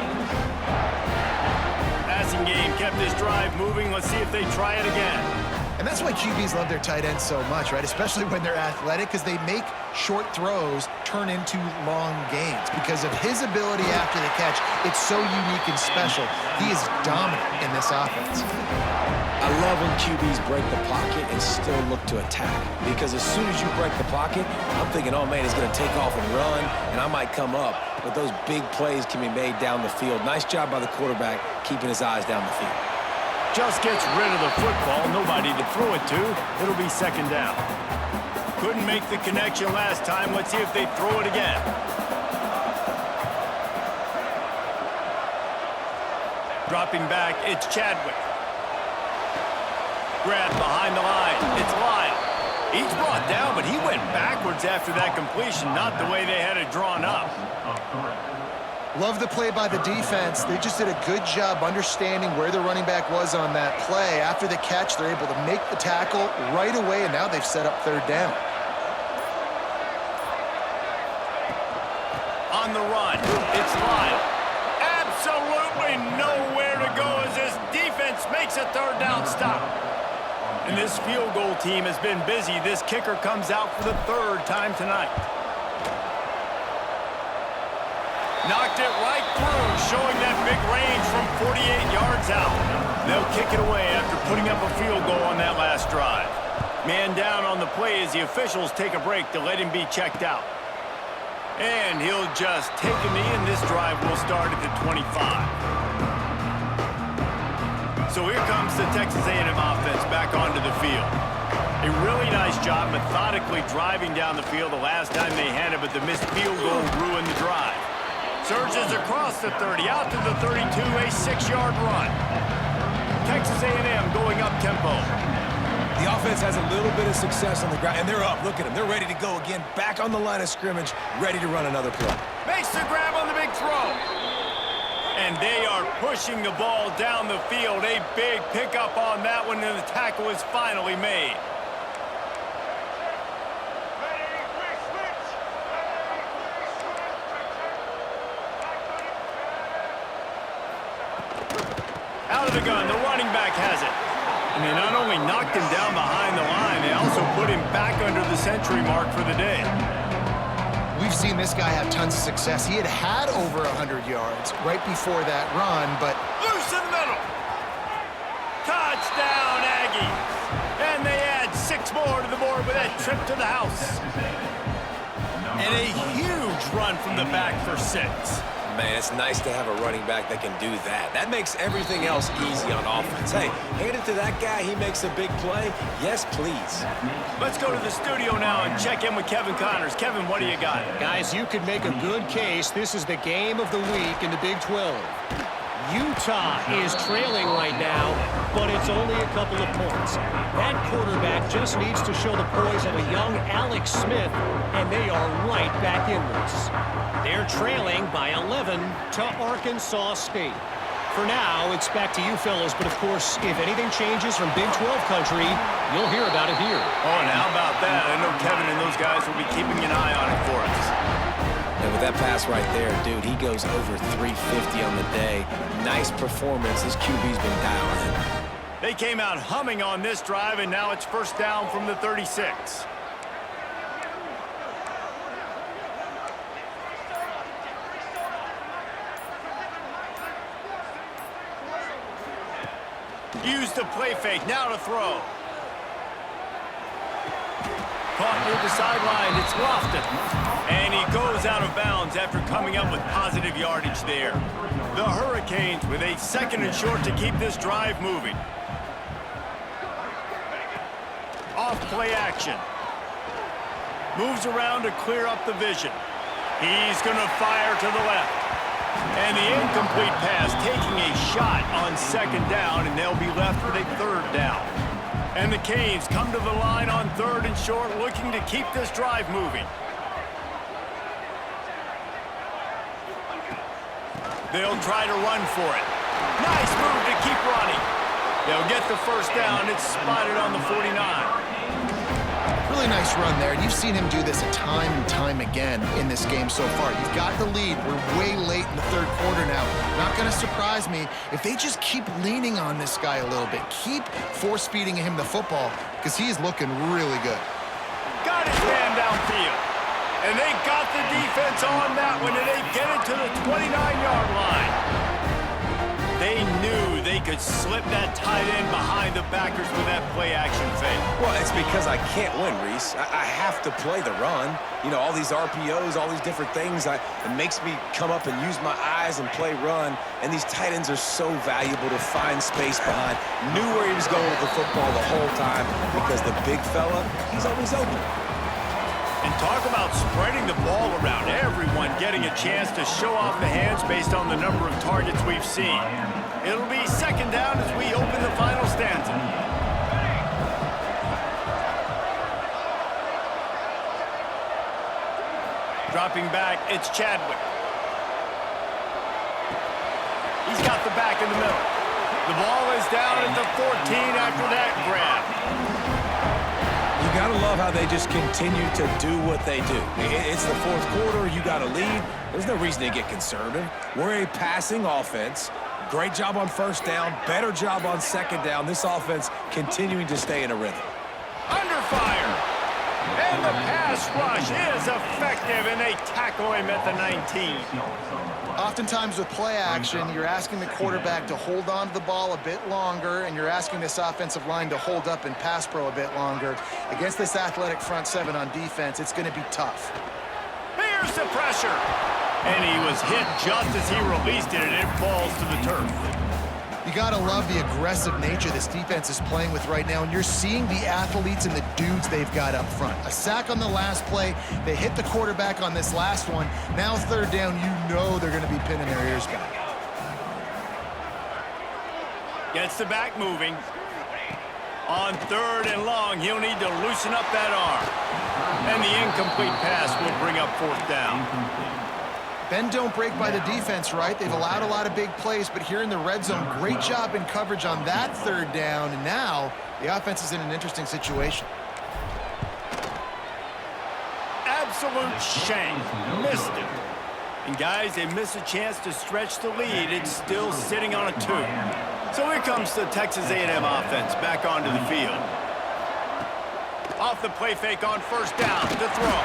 Passing game kept this drive moving. Let's see if they try it again. And that's why QBs love their tight ends so much, right? Especially when they're athletic, because they make short throws turn into long gains. Because of his ability after the catch, it's so unique and special. He is dominant in this offense. I love when QBs break the pocket and still look to attack. Because as soon as you break the pocket, I'm thinking, oh man, he's going to take off and run, and I might come up. But those big plays can be made down the field. Nice job by the quarterback keeping his eyes down the field. Just gets rid of the football. Nobody to throw it to. It'll be second down. Couldn't make the connection last time. Let's see if they throw it again. Dropping back, it's Chadwick. Grabbed behind the line. It's Lyle. He's brought down, but he went backwards after that completion, not the way they had it drawn up. Love the play by the defense. They just did a good job understanding where the running back was on that play. After the catch, they're able to make the tackle right away, and now they've set up third down. On the run, it's Lyle. Absolutely nowhere to go as this defense makes a third down stop. And this field goal team has been busy. This kicker comes out for the third time tonight. Knocked it right through, showing that big range from 48 yards out. They'll kick it away after putting up a field goal on that last drive. Man down on the play as the officials take a break to let him be checked out. And he'll just take a knee, and this drive will start at the 25. So here comes the Texas A&M offense back onto the field. A really nice job methodically driving down the field the last time they had it, but the missed field goal ruined the drive. Surges across the 30, out to the 32, a 6-yard run. Texas A&M going up tempo. The offense has a little bit of success on the ground, and they're up. Look at them. They're ready to go again. Back on the line of scrimmage, ready to run another play. Makes the grab on the big throw. And they are pushing the ball down the field. A big pickup on that one, and the tackle is finally made. Out of the gun, the running back has it. And they not only knocked him down behind the line, they also put him back under the century mark for the day. We've seen this guy have tons of success. He had over 100 yards right before that run, but Loose in the middle. Touchdown, Aggies. And they add 6 more to the board with that trip to the house. And a huge run from the back for 6. Man, it's nice to have a running back that can do that. That makes everything else easy on offense. Hey, hand it to that guy. He makes a big play. Yes, please. Let's go to the studio now and check in with Kevin Connors. Kevin, what do you got? Guys, you could make a good case. This is the game of the week in the Big 12. Utah is trailing right now, but it's only a couple of points. That quarterback just needs to show the poise of a young Alex Smith, and they are right back in this. They're trailing by 11 to Arkansas State. For now, it's back to you fellas, but of course, if anything changes from Big 12 country, you'll hear about it here. Oh, and how about that? I know Kevin and those guys will be keeping an eye on it for us. And with that pass right there, dude, he goes over 350 on the day. Nice performance. This QB's been dialing in. They came out humming on this drive, and now it's first down from the 36. Use the play fake, now to throw. Caught near the sideline, it's Lofton. And he goes out of bounds after coming up with positive yardage there. The Hurricanes with a 2nd and short to keep this drive moving. Off play action. Moves around to clear up the vision. He's going to fire to the left. And the incomplete pass taking a shot on 2nd down, and they'll be left with a 3rd down. And the Canes come to the line on 3rd and short, looking to keep this drive moving. They'll try to run for it. Nice move to keep running. They'll get the first down. It's spotted on the 49. really nice run there, and you've seen him do this a time and time again in this game so far. You've got the lead. We're way late in the third quarter now. Not going to surprise me if they just keep leaning on this guy a little bit. Keep force-feeding him the football because he is looking really good. Got his man downfield. And they got the defense on that one, and they get it to the 29-yard line. They knew they could slip that tight end behind the backers with that play-action fake. Well, it's because I can't win, Reese. I have to play the run. You know, all these RPOs, all these different things, it makes me come up and use my eyes and play run. And these tight ends are so valuable to find space behind. Knew where he was going with the football the whole time because the big fella, he's always open. And talk about spreading the ball around, everyone getting a chance to show off the hands based on the number of targets we've seen. It'll be second down as we open the final stanza. Dropping back, it's Chadwick. He's got the back in the middle. The ball is down at the 14 after that grab. You got to love how they just continue to do what they do. It's the fourth quarter. You got a lead. There's no reason to get conservative. We're a passing offense. Great job on first down. Better job on second down. This offense continuing to stay in a rhythm. Under fire. And the pass rush is effective, and they tackle him at the 19. Oftentimes with play action, you're asking the quarterback to hold on to the ball a bit longer, and you're asking this offensive line to hold up and pass pro a bit longer. Against this athletic front seven on defense, it's going to be tough. Here's the pressure. And he was hit just as he released it, and it falls to the turf. You got to love the aggressive nature this defense is playing with right now, and you're seeing the athletes and the dudes they've got up front. A sack on the last play. They hit the quarterback on this last one. Now third down, you know they're going to be pinning their ears back. Gets the back moving. On third and long, he'll need to loosen up that arm. And the incomplete pass will bring up fourth down. Bend don't break by the defense, right? They've allowed a lot of big plays, but here in the red zone, great job in coverage on that third down, and now the offense is in an interesting situation. Absolute shame. Missed it. And guys, they miss a chance to stretch the lead. It's still sitting on a 2. So here comes the Texas A&M offense back onto the field. Off the play fake on first down to throw.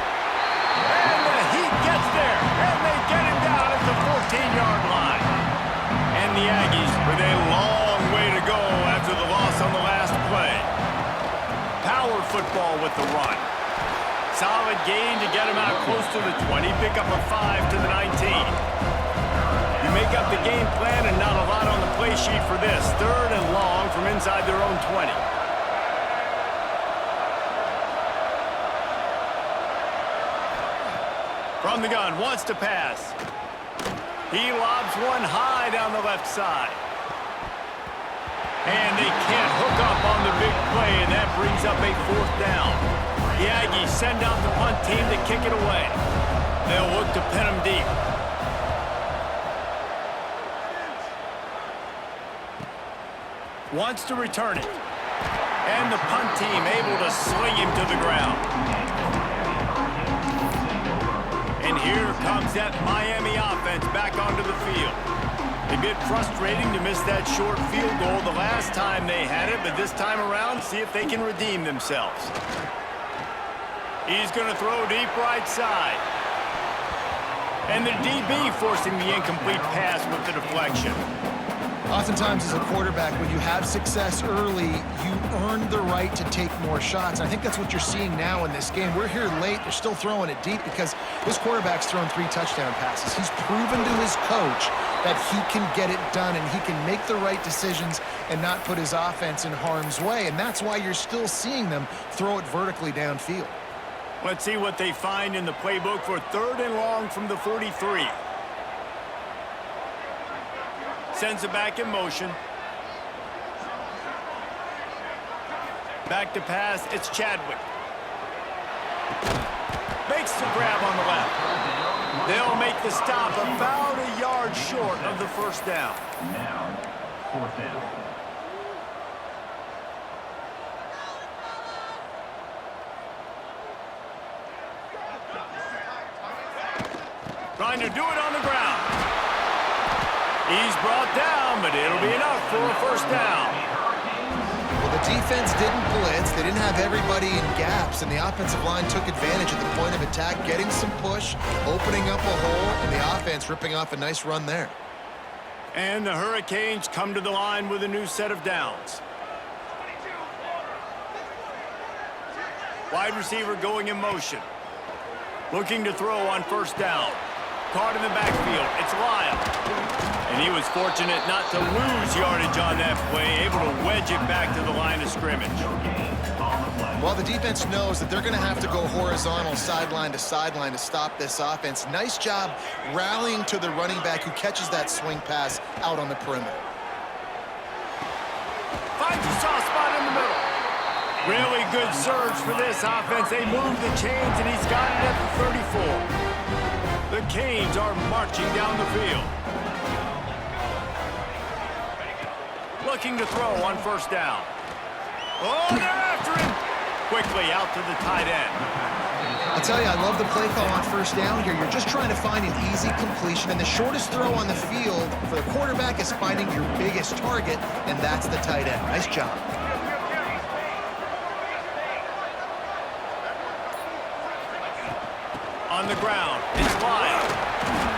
And the Heat gets there, and they get him down at the 14-yard line. And the Aggies with a long way to go after the loss on the last play. Power football with the run. Solid gain to get him out close to the 20, pick up a 5 to the 19. You make up the game plan and not a lot on the play sheet for this. Third and long from inside their own 20. From the gun, wants to pass. He lobs one high down the left side. And they can't hook up on the big play, and that brings up a fourth down. The Aggies send out the punt team to kick it away. They'll look to pin them deep. Wants to return it. And the punt team able to sling him to the ground. And here comes that Miami offense back onto the field. A bit frustrating to miss that short field goal the last time they had it, but this time around, see if they can redeem themselves. He's going to throw deep right side. And the DB forcing the incomplete pass with the deflection. Oftentimes as a quarterback, when you have success early, you earn the right to take more shots. I think that's what you're seeing now in this game. We're here late. They're still throwing it deep because this quarterback's thrown 3 touchdown passes. He's proven to his coach that he can get it done and he can make the right decisions and not put his offense in harm's way. And that's why you're still seeing them throw it vertically downfield. Let's see what they find in the playbook for third and long from the 43. Sends it back in motion. Back to pass, it's Chadwick. Makes the grab on the left. They'll make the stop about a yard short of the first down. Now, fourth down. Trying to do it on the ground. He's brought down, but it'll be enough for a first down. Well, the defense didn't blitz. They didn't have everybody in gaps, and the offensive line took advantage at the point of attack, getting some push, opening up a hole, and the offense ripping off a nice run there. And the Hurricanes come to the line with a new set of downs. Wide receiver going in motion. Looking to throw on first down. Caught in the backfield. It's Lyle. And he was fortunate not to lose yardage on that play, able to wedge it back to the line of scrimmage. Well, the defense knows that they're going to have to go horizontal sideline to stop this offense. Nice job rallying to the running back who catches that swing pass out on the perimeter. Finds a soft spot in the middle. Really good surge for this offense. They move the chains, and he's got it at the 34. The Canes are marching down the field. Looking to throw on first down. Oh, they're after him. Quickly out to the tight end. I'll tell you, I love the play call on first down here. You're just trying to find an easy completion, and the shortest throw on the field for the quarterback is finding your biggest target, and that's the tight end. Nice job. On the ground, it's Lyle.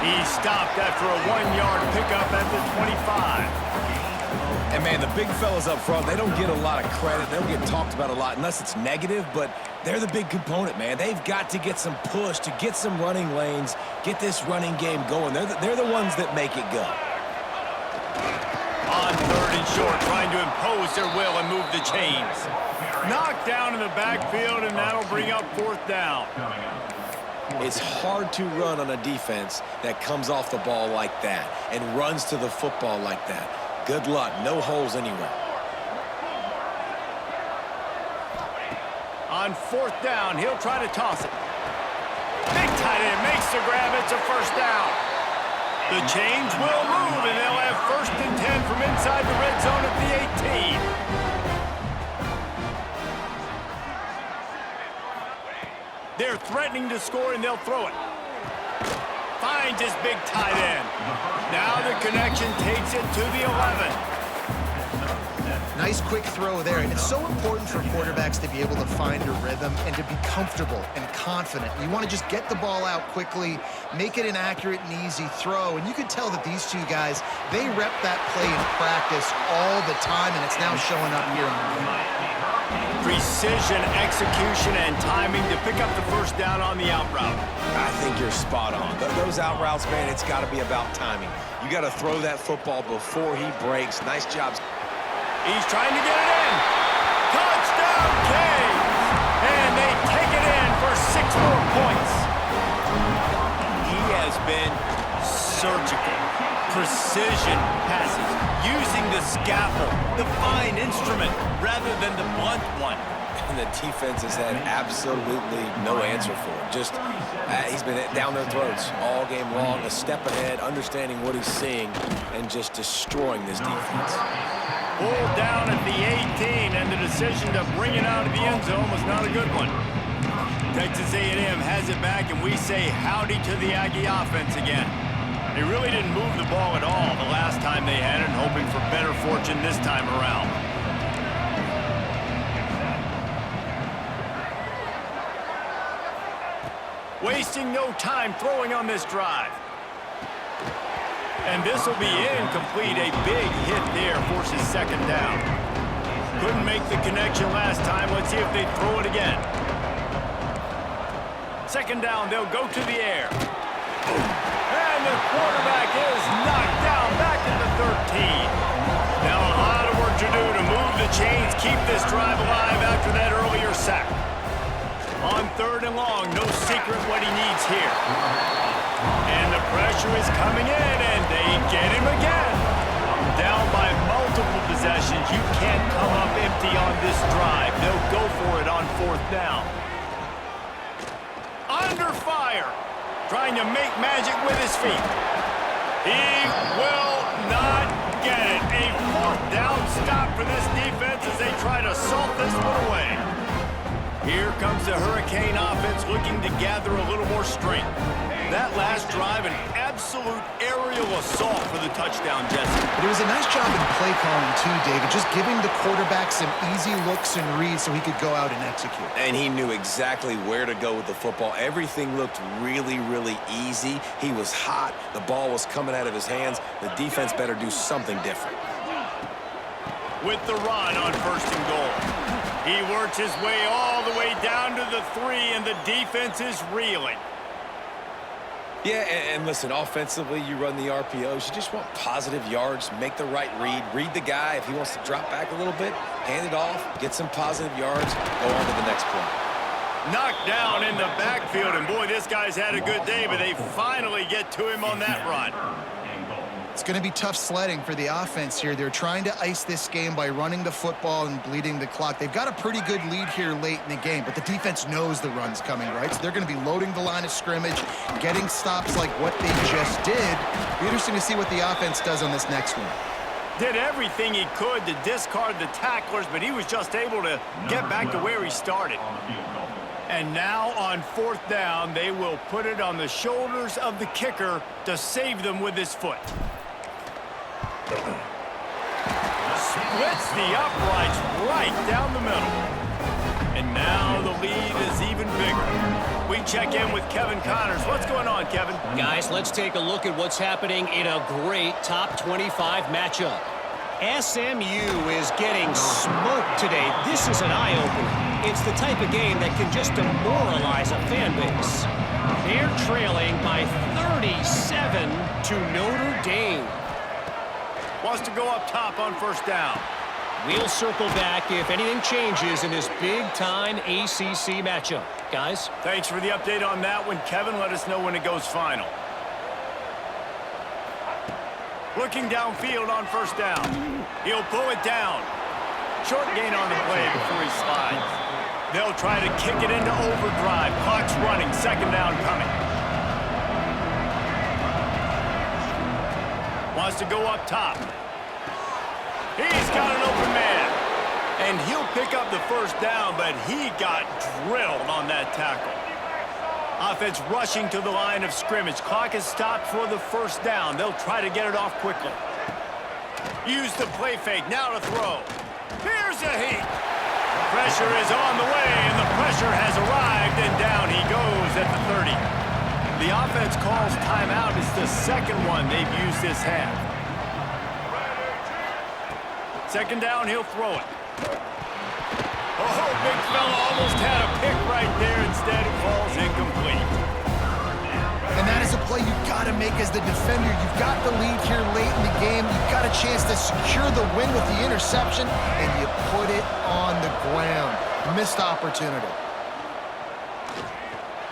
He stopped after a 1-yard pickup at the 25. And, man, the big fellas up front, they don't get a lot of credit. They don't get talked about a lot unless it's negative, but they're the big component, man. They've got to get some push, to get some running lanes, get this running game going. They're the ones that make it go. On third and short, trying to impose their will and move the chains. Knocked down in the backfield, and that'll bring up fourth down. It's hard to run on a defense that comes off the ball like that and runs to the football like that. Good luck. No holes anywhere. On fourth down, he'll try to toss it. Big tight end makes the grab. It's a first down. The chains will move, and they'll have first and 10 from inside the red zone at the 18. They're threatening to score, and they'll throw it. Finds his big tight end. Now the connection takes it to the 11. Nice quick throw there, and it's so important for quarterbacks to be able to find a rhythm and to be comfortable and confident. You want to just get the ball out quickly, make it an accurate and easy throw, and you can tell that these two guys, they rep that play in practice all the time, and it's now showing up here on the field. Precision, execution, and timing to pick up the first down on the out route. I think you're spot on. Those out routes, man, it's got to be about timing. You got to throw that football before he breaks. Nice job. He's trying to get it in. Touchdown, Canes! And they take it in for 6 more points. He has been surgical. Precision passes, using the scalpel, the fine instrument, rather than the blunt one. And the defense has had absolutely no answer for it. Just, he's been down their throats all game long, a step ahead, understanding what he's seeing, and just destroying this defense. Pulled down at the 18, and the decision to bring it out of the end zone was not a good one. Texas A&M has it back, and we say howdy to the Aggie offense again. They really didn't move the ball at all the last time they had it, hoping for better fortune this time around. Wasting no time throwing on this drive. And this will be incomplete. A big hit there forces second down. Couldn't make the connection last time. Let's see if they throw it again. Second down, they'll go to the air. And the quarterback is knocked down back at the 13. Now a lot of work to do to move the chains, keep this drive alive after that earlier sack. On third and long, no secret what he needs here. And the pressure is coming in, and they get him again. Down by multiple possessions. You can't come up empty on this drive. They'll go for it on fourth down. Under fire. Trying to make magic with his feet. He will not get it. A fourth down stop for this defense as they try to salt this one away. Here comes the Hurricane offense looking to gather a little more strength. That last drive, an absolute aerial assault for the touchdown, Jesse. But it was a nice job in play calling too, David, just giving the quarterback some easy looks and reads so he could go out and execute. And he knew exactly where to go with the football. Everything looked really, really easy. He was hot. The ball was coming out of his hands. The defense better do something different. With the run on 1st and goal. He works his way all the way down to the 3, and the defense is reeling. Yeah, and listen, offensively, you run the RPOs. You just want positive yards, make the right read the guy. If he wants to drop back a little bit, hand it off, get some positive yards, go on to the next play. Knocked down in the backfield, and boy, this guy's had a good day, but they finally get to him on that run. It's going to be tough sledding for the offense here. They're trying to ice this game by running the football and bleeding the clock. They've got a pretty good lead here late in the game, but the defense knows the run's coming, right? So they're going to be loading the line of scrimmage, getting stops like what they just did. It'll be interesting to see what the offense does on this next one. Did everything he could to discard the tacklers, but he was just able to get back to where he started. And now on 4th down, they will put it on the shoulders of the kicker to save them with his foot. Splits the uprights right down the middle. And now the lead is even bigger. We check in with Kevin Connors. What's going on, Kevin? Guys, let's take a look at what's happening in a great top 25 matchup. SMU is getting smoked today. This is an eye-opener. It's the type of game that can just demoralize a fan base. They're trailing by 37 to Notre Dame. Wants to go up top on 1st down. We'll circle back if anything changes in this big-time ACC matchup. Guys? Thanks for the update on that one, Kevin. Let us know when it goes final. Looking downfield on 1st down. He'll pull it down. Short gain on the play before he slides. They'll try to kick it into overdrive. Clock's running. 2nd down coming. Wants to go up top. He's got an open man. And he'll pick up the 1st down, but he got drilled on that tackle. Offense rushing to the line of scrimmage. Clock is stopped for the 1st down. They'll try to get it off quickly. Use the play fake. Now to throw. Here's a heat. Pressure is on the way, and the pressure has arrived, and down he goes at the 30. The offense calls timeout. It's the 2nd one they've used this half. 2nd down, he'll throw it. Oh, big fella almost had a pick right there. Instead, it falls incomplete. And that is a play you've got to make as the defender. You've got the lead here late in the game. You've got a chance to secure the win with the interception, and you put it on the ground. Missed opportunity.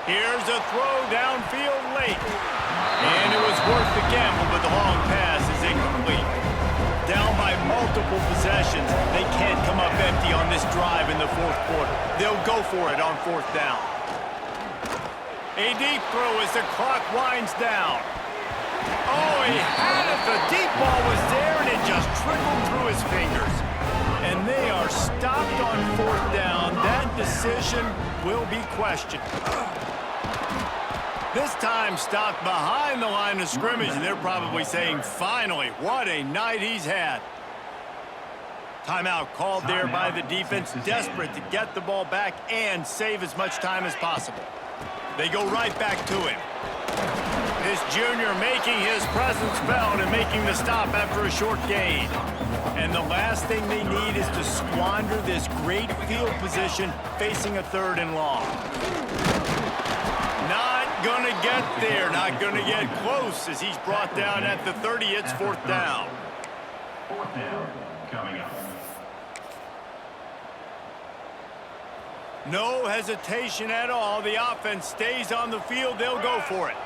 Here's a throw downfield late. And it was worth the gamble, but the long pass is incomplete. Down by multiple possessions. They can't come up empty on this drive in the 4th quarter. They'll go for it on 4th down. A deep throw as the clock winds down. Oh, he had it. The deep ball was there, and it just trickled through his fingers. And they are stopped on 4th down. That decision will be questioned. This time stopped behind the line of scrimmage, and they're probably saying, finally, what a night he's had. Timeout called there by the defense, desperate to get the ball back and save as much time as possible. They go right back to him. This junior making his presence felt and making the stop after a short gain. And the last thing they need is to squander this great field position facing a 3rd and long. Not gonna get there, not gonna get close as he's brought down at the 30. It's 4th down. 4th down coming up. No hesitation at all. The offense stays on the field. They'll go for it.